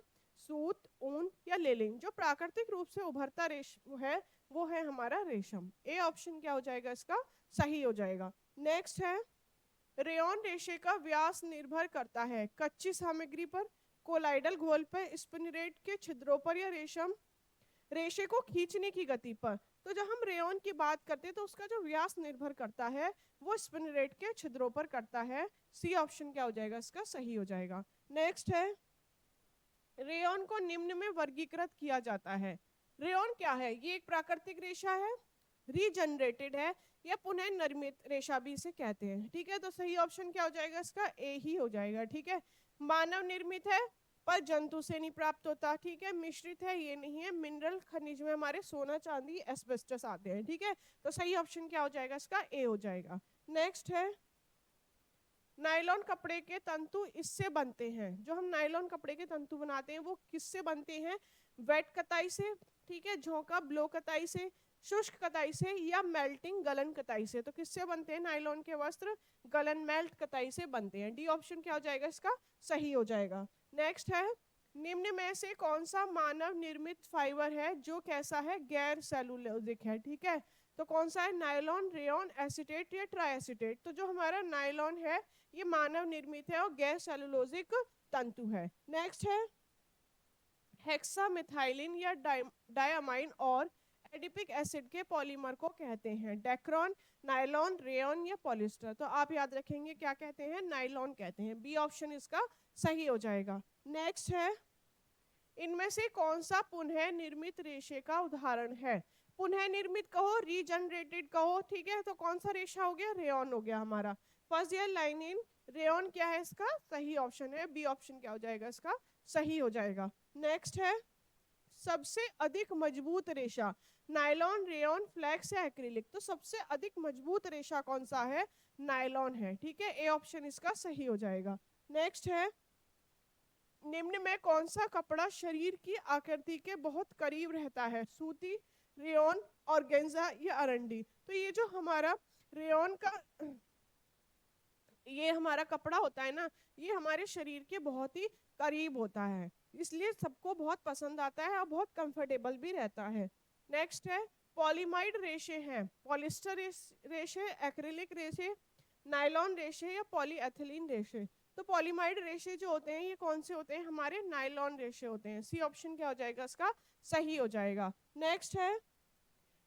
सूत, ऊन या लिनिन। जो प्राकृतिक रूप से उभरता रेशम है वो है हमारा रेशम। ए ऑप्शन क्या हो जाएगा इसका सही हो जाएगा। नेक्स्ट है, रेयन रेशे का व्यास निर्भर करता है कच्ची सामग्री पर, कोलाइडल घोल पर, स्पिनरेट के छिद्रों पर या रेशम रेशे को खींचने की गति पर। तो जब हम रेयन की बात करते हैं तो उसका जो व्यास निर्भर करता है वो स्पिनरेट के छिद्रों पर करता है। सी ऑप्शन क्या हो जाएगा इसका सही हो जाएगा। नेक्स्ट है, रेयन को निम्न में वर्गीकृत किया जाता है। रेयन क्या है? ये एक प्राकृतिक रेशा है, रीजनरेटेड है, या पुनः निर्मित रेशा भी इसे कहते हैं। ठीक है, तो सही ऑप्शन क्या हो जाएगा इसका? ए ही हो जाएगा। ठीक है, मानव निर्मित है पर जंतु से नहीं प्राप्त होता। ठीक है, मिश्रित है, ये नहीं है। मिनरल खनिज में हमारे सोना चांदी एस्बेस्टस आते हैं। ठीक है, तो सही ऑप्शन क्या हो जाएगा इसका? ए हो जाएगा। नेक्स्ट है, नायलॉन कपड़े के तंतु इससे बनते हैं। जो हम नायलॉन कपड़े के तंतु बनाते हैं वो किससे बनते हैं? वेट कताई से, ठीक है, झोंका ब्लो कताई से, शुष्क कताई से, या मेल्टिंग गलन कताई से। तो किससे बनते हैं नायलॉन के वस्त्र? गलन मेल्ट कताई से बनते हैं। डी ऑप्शन क्या हो जाएगा इसका? सही हो जाएगा। नेक्स्ट है, निम्न में से कौन सा मानव निर्मित फाइबर है जो कैसा है? गैर सेलुलोजिक है। ठीक है, तो कौन सा है? नायलॉन, रेयन, एसीटेट या ट्राइएसीटेट। तो जो हमारा नायलॉन है ये मानव निर्मित है और गैर सेलुलोजिक तंतु है। नेक्स्ट है, हेक्सामिथाइलिन या डायमाइन और एडिपिक एसिड के पॉलीमर को कहते हैं डेक्रोन, नायलॉन, रेयन या पॉलिस्टर। तो आप याद रखेंगे क्या कहते हैं? नायलॉन कहते हैं। बी ऑप्शन इसका सही हो जाएगा। नेक्स्ट है, इनमें से कौन सा पुनः निर्मित रेशे का उदाहरण है? पुनः निर्मित कहो, रीजनरेटेड कहो, ठीक है, तो कौन सा रेशा हो गया? रेयन हो गया हमारा। फर्स्ट ईयर लाइनिन, रेयन क्या है इसका? सही ऑप्शन है। बी ऑप्शन क्या हो जाएगा इसका? सही हो जाएगा। नेक्स्ट है, सबसे अधिक मजबूत रेशा नायलॉन, रेयन, फ्लैक्स या एक्रिलिक। तो सबसे अधिक मजबूत रेशा कौन सा है? नायलॉन है। ठीक है, ए ऑप्शन इसका सही हो जाएगा। नेक्स्ट है, निम्न में कौन सा कपड़ा शरीर की आकृति के बहुत करीब रहता है? सूती, रेयन, ऑर्गेन्जा या अरंडी। तो ये जो हमारा रेयन का ये हमारा कपड़ा होता है ना, ये हमारे शरीर के बहुत ही करीब होता है, इसलिए सबको बहुत पसंद आता है और बहुत कंफर्टेबल भी रहता है। नेक्स्ट है, पॉलीमाइड रेशे हैं, पॉलिस्टर रेशे, एक्रिलिक रेशे, नायलॉन रेशे या पॉलीएथिलीन रेशे। तो पॉलीमाइड रेशे जो होते हैं ये कौन से होते हैं? हमारे नायलॉन रेशे होते हैं। सी ऑप्शन क्या हो जाएगा इसका? सही हो जाएगा। नेक्स्ट है,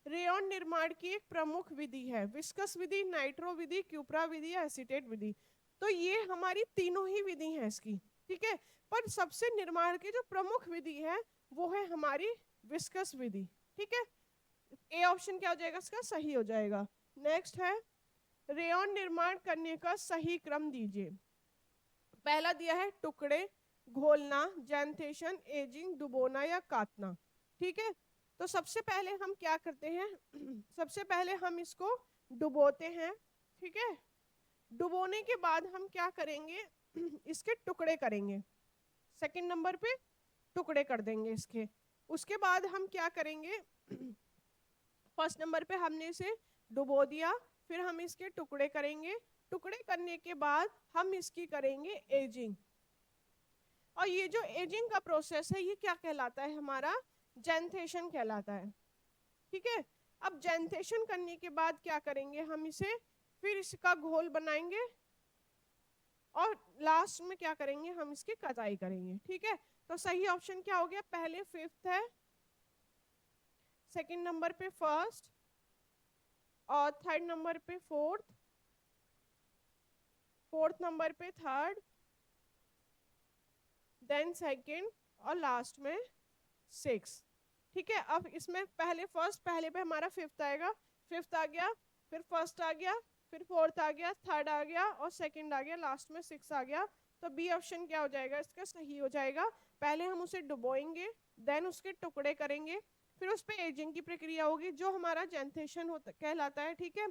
रेयन निर्माण की एक प्रमुख विधि है, विस्कस विधि, नाइट्रो विधि, क्यूप्रा विधि या एसीटेट विधि। तो ये हमारी तीनों ही विधि हैं इसकी। ठीक है, पर सबसे निर्माण की जो प्रमुख विधि है वो है हमारी विस्कस विधि। ठीक है, ए ऑप्शन क्या हो जाएगा इसका? सही हो जाएगा। नेक्स्ट है, रेयन निर्माण करने का सही क्रम दीजिए। पहला दिया है टुकड़े, घोलना, जैंथेशन, एजिंग, डुबोना या काटना। ठीक है, तो सबसे पहले हम क्या करते हैं? सबसे पहले हम इसको डुबोते हैं। ठीक है, डुबोने के बाद हम क्या करेंगे? इसके टुकड़े करेंगे। सेकंड नंबर पे टुकड़े कर देंगे इसके। उसके बाद हम क्या करेंगे? फर्स्ट नंबर पे हमने इसे डुबो दिया, फिर हम इसके टुकड़े करेंगे। टुकड़े करने के बाद हम इसकी करेंगे एजिंग। और ये जो एजिंग का प्रोसेस है ये क्या कहलाता है? हमारा जैंथेशन कहलाता है। ठीक है, अब जैंथेशन करने के बाद क्या करेंगे? हम इसे फिर इसका घोल बनाएंगे और लास्ट में क्या करेंगे? हम इसकी कटाई करेंगे। ठीक है, तो सही ऑप्शन क्या हो गया? पहले फिफ्थ है, सेकंड नंबर पे फर्स्ट, और थर्ड नंबर पे फोर्थ, फोर्थ नंबर पे थर्ड, देन सेकंड, और लास्ट में सिक्स। ठीक है, अब इसमें पहले फर्स्ट, पहले पे हमारा फिफ्थ आएगा, फिफ्थ आ गया, फिर फर्स्ट आ गया, फिर फोर्थ आ गया, थर्ड आ गया और सेकंड आ गया, लास्ट में सिक्स आ गया। तो बी ऑप्शन क्या हो जाएगा इसका? सही हो जाएगा। पहले हम उसे डुबोएंगे, देन उसके टुकड़े करेंगे, फिर उस पर एजिंग की प्रक्रिया होगी जो हमारा जैंथेशन होता कहलाता है। ठीक है,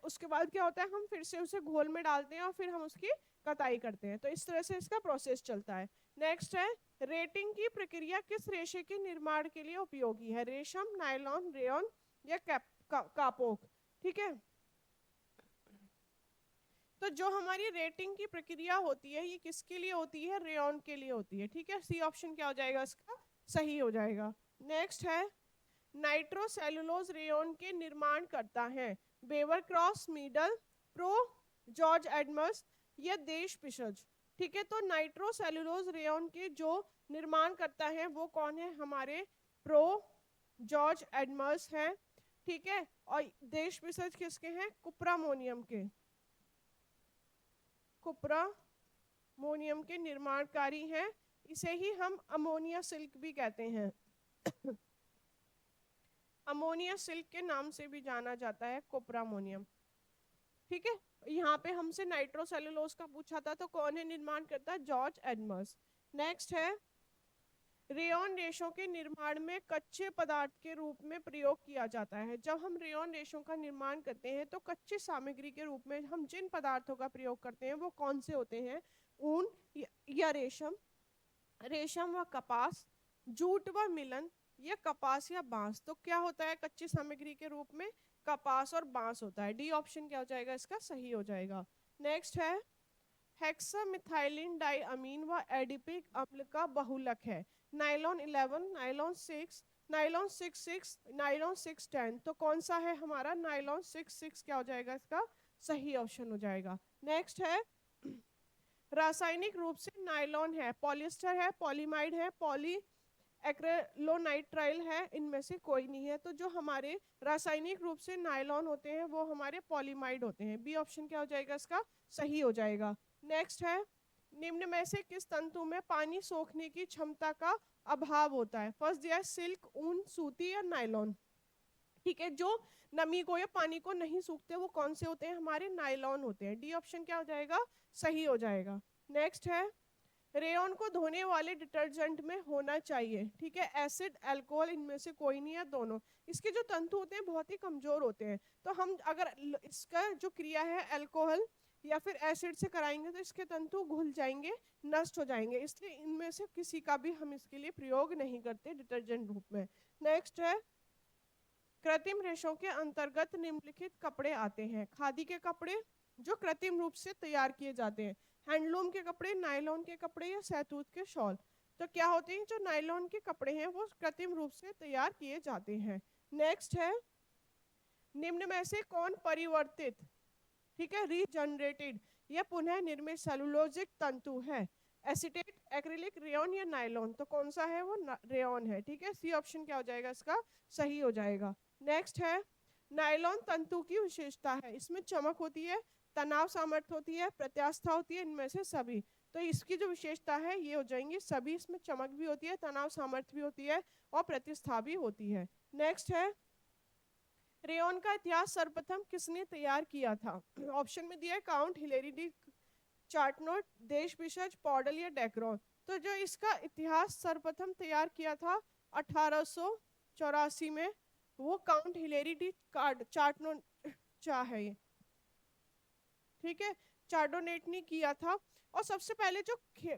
उसके बाद क्या होता है? हम फिर से उसे घोल में डालते हैं और फिर हम उसकी कटाई करते हैं। तो इस तरह से इसका प्रोसेस चलता है। नेक्स्ट है, रेटिंग की प्रक्रिया किस रेशे के निर्माण के लिए उपयोगी है? रेशम, नायलॉन, रेयन या कापोक। ठीक है, तो जो हमारी रेटिंग की प्रक्रिया होती है ये किसके लिए होती है? रेयन के लिए होती है। ठीक है, सी ऑप्शन क्या हो जाएगा इसका? सही हो जाएगा। नेक्स्ट है, नाइट्रोसेलुलोज रेयन के निर्माण करता है बेवर क्रॉस, मीडल, प्रो, जॉर्ज एडमस या देश पिशज। ठीक है, तो नाइट्रोसेलुलोज रेयन के जो निर्माण करता है वो कौन है? हमारे प्रो, जॉर्ज एडमस है, ठीक है। और देश विशेष किसके हैं? कुप्रामोनियम के, कुप्रामोनियम के निर्माणकारी हैं। इसे ही हम अमोनिया सिल्क भी कहते हैं। अमोनिया सिल्क के नाम से भी जाना जाता है कुप्रामोनियम। ठीक है। यहाँ पे हमसे नाइट्रोसेलुलोज का पूछा था, तो कौन है निर्माण करता है? जॉर्ज एडमस। नेक्स्ट है, रेयॉन रेशों के निर्माण में कच्चे पदार्थ के रूप में प्रयोग किया जाता है। जब हम रेयॉन रेशों का निर्माण करते हैं तो कच्ची सामग्री के रूप में हम जिन पदार्थों का प्रयोग करते हैं वो कौन से होते हैं? ऊन या रेशम, रेशम व कपास, जूट व मिलन, या कपास या बांस। तो क्या होता है कच्ची सामग्री के रूप में? कपास और बांस होता है। डी ऑप्शन क्या हो जाएगा इसका? सही हो जाएगा। नेक्स्ट है, हेक्सामिथाइलिन डाइअमीन व एडिपिक अम्ल का बहुलक है। Nylon 11, nylon 6, nylon 6, nylon 610। तो कौन सा है हमारा? नाइलॉन 6 क्या हो जाएगा इसका? सही ऑप्शन हो जाएगा। नेक्स्ट है, रासायनिक रूप से नाइलॉन है, पॉलिएस्टर है, पॉलीमाइड है, पॉली एक्रेलोनाइट्राइल है, इनमें से कोई नहीं है। तो जो हमारे रासायनिक रूप से नायलॉन होते हैं वो हमारे पॉलीमाइड होते हैं। बी ऑप्शन क्या हो जाएगा इसका? सही हो जाएगा। नेक्स्ट है, निम्न में से किस तंतु में पानी सोखने की क्षमता का अभाव होता है? फर्स्ट दिया है सिल्क, ऊन, सूती या नायलॉन। ठीक है, जो नमी को या पानी को नहीं सूखते वो कौन से होते हैं? हमारे नायलॉन होते हैं। डी ऑप्शन क्या हो जाएगा? सही हो जाएगा। नेक्स्ट है, रेयॉन को धोने वाले डिटर्जेंट में होना चाहिए। ठीक है, एसिड, अल्कोहल, इनमें से कोई नहीं है, दोनों। इसके जो तंतु होते हैं बहुत ही कमजोर होते हैं, तो हम अगर इसका जो क्रिया है अल्कोहल या फिर एसिड से कराएंगे तो इसके तंतु घुल जाएंगे, नष्ट हो जाएंगे, इसलिए इनमें से किसी का भी हम इसके लिए प्रयोग नहीं करते डिटर्जेंट रूप में। नेक्स्ट है, कृत्रिम रेशों के अंतर्गत निम्नलिखित कपड़े आते हैं। खादी के कपड़े जो कृत्रिम रूप से तैयार किए जाते हैं, हैंडलूम के कपड़े, नायलॉन के कपड़े या शहतूत के शॉल। तो क्या होते हैं? जो नायलॉन के कपड़े हैं वो कृत्रिम रूप से तैयार किए जाते हैं। नेक्स्ट है, निम्न में से कौन परिवर्तित, ठीक है, रीजनरेटेड या पुनः निर्मित सेलुलोजिक तंतु है? एसीटेट, एक्रिलिक, रेयॉन या नायलॉन। तो कौन सा है? वो रेयॉन है। ठीक है, सी ऑप्शन क्या हो जाएगा इसका? सही हो जाएगा। नेक्स्ट है, नायलॉन तंतु की विशेषता है, इसमें चमक होती है, तनाव सामर्थ्य होती है, प्रत्यास्था होती है, इनमें से सभी। तो इसकी जो विशेषता है ये हो जाएंगी सभी। इसमें चमक भी होती है, तनाव सामर्थ्य भी होती है और प्रतिष्ठा भी होती है। नेक्स्ट है, रेयॉन का इतिहास सर्वप्रथम किसने तैयार किया था? ऑप्शन में दिया है काउंट हिलेरी डी चार्टनोट, देश विशेष, पॉडल या डेक्रोन। तो जो इसका इतिहास सर्वप्रथम तैयार किया था 1884 में, वो काउंट हिलेरी डी चार्टनोट है ये। ठीक है, चार्डोनेट ने किया था। और सबसे पहले जो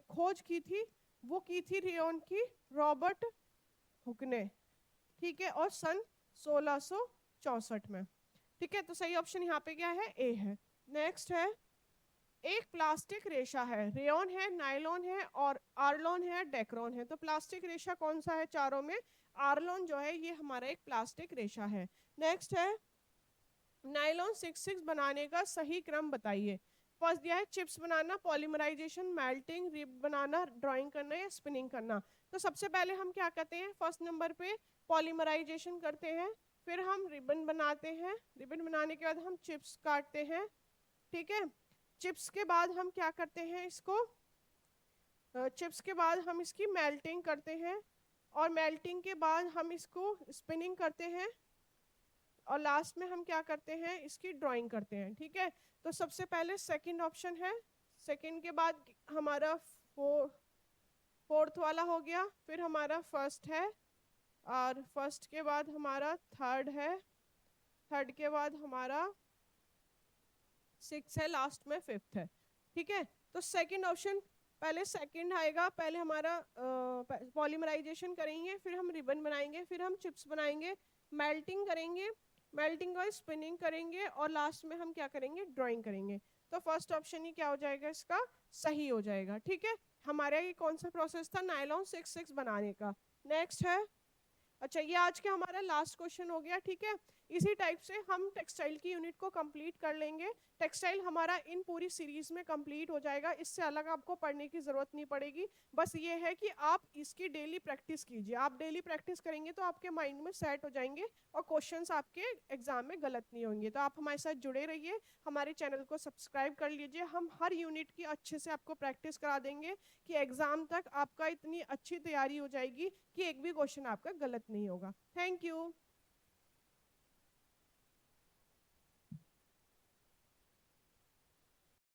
खोज की थी वो की थी रेयॉन की रॉबर्ट हुक ने। ठीक है, और सन 1664 में। ठीक है, तो सही ऑप्शन यहाँ पे क्या है? ए है। नेक्स्ट है, एक प्लास्टिक रेशा है, रेयॉन है, नायलॉन है और आर्लॉन है, डेक्रोन है। तो प्लास्टिक रेशा कौन सा है चारों में? आर्लॉन जो है ये हमारा एक प्लास्टिक रेशा है। नेक्स्ट है, नायलॉन 6 बनाने का सही क्रम बताइए। फर्स्ट दिया है चिप्स बनाना, पॉलीमराइजेशन, मेल्टिंग, रिब बनाना, ड्राइंग करना या स्पिनिंग करना। तो सबसे पहले हम क्या करते हैं? फर्स्ट नंबर पे पॉलीमराइजेशन करते हैं, फिर हम रिबन बनाते हैं, रिबन बनाने के बाद हम चिप्स काटते हैं। ठीक है, चिप्स के बाद हम क्या करते हैं? इसको चिप्स के बाद हम इसकी मेल्टिंग करते हैं, और मेल्टिंग के बाद हम इसको स्पिनिंग करते हैं, और लास्ट में हम क्या करते हैं? इसकी ड्राइंग करते हैं। ठीक है, तो सबसे पहले सेकंड ऑप्शन है, सेकंड के बाद हमारा फोर्थ वाला हो गया, फिर हमारा फर्स्ट है, और फर्स्ट के बाद हमारा थर्ड है, थर्ड के बाद हमारा सिक्स है, लास्ट में फिफ्थ है। ठीक है, तो सेकंड ऑप्शन पहले सेकंड आएगा, पहले हमारा पॉलीमराइजेशन करेंगे, फिर हम रिबन बनाएंगे, फिर हम चिप्स बनाएंगे, मेल्टिंग करेंगे, मेल्टिंग का स्पिनिंग करेंगे, और लास्ट में हम क्या करेंगे? ड्राइंग करेंगे। तो फर्स्ट ऑप्शन ही क्या हो जाएगा इसका? सही हो जाएगा। ठीक है, हमारा ये कौन सा प्रोसेस था नायलॉन 6 बनाने का। नेक्स्ट है, अच्छा ये आज का हमारा लास्ट क्वेश्चन हो गया। ठीक है, इसी टाइप से हम टेक्सटाइल की यूनिट को कंप्लीट कर लेंगे। टेक्सटाइल हमारा इन पूरी सीरीज में कंप्लीट हो जाएगा, इससे अलग आपको पढ़ने की जरूरत नहीं पड़ेगी। बस ये है कि आप इसकी डेली प्रैक्टिस कीजिए, आप डेली प्रैक्टिस करेंगे तो आपके माइंड में सेट हो जाएंगे और क्वेश्चंस आपके एग्जाम में गलत नहीं होंगे। तो आप हमारे साथ जुड़े रहिए, हमारे चैनल को सब्सक्राइब कर लीजिए। हम हर यूनिट की अच्छे से आपको प्रैक्टिस करा देंगे कि एग्जाम तक आपका इतनी अच्छी तैयारी हो जाएगी कि एक भी क्वेश्चन आपका गलत नहीं होगा। Thank you.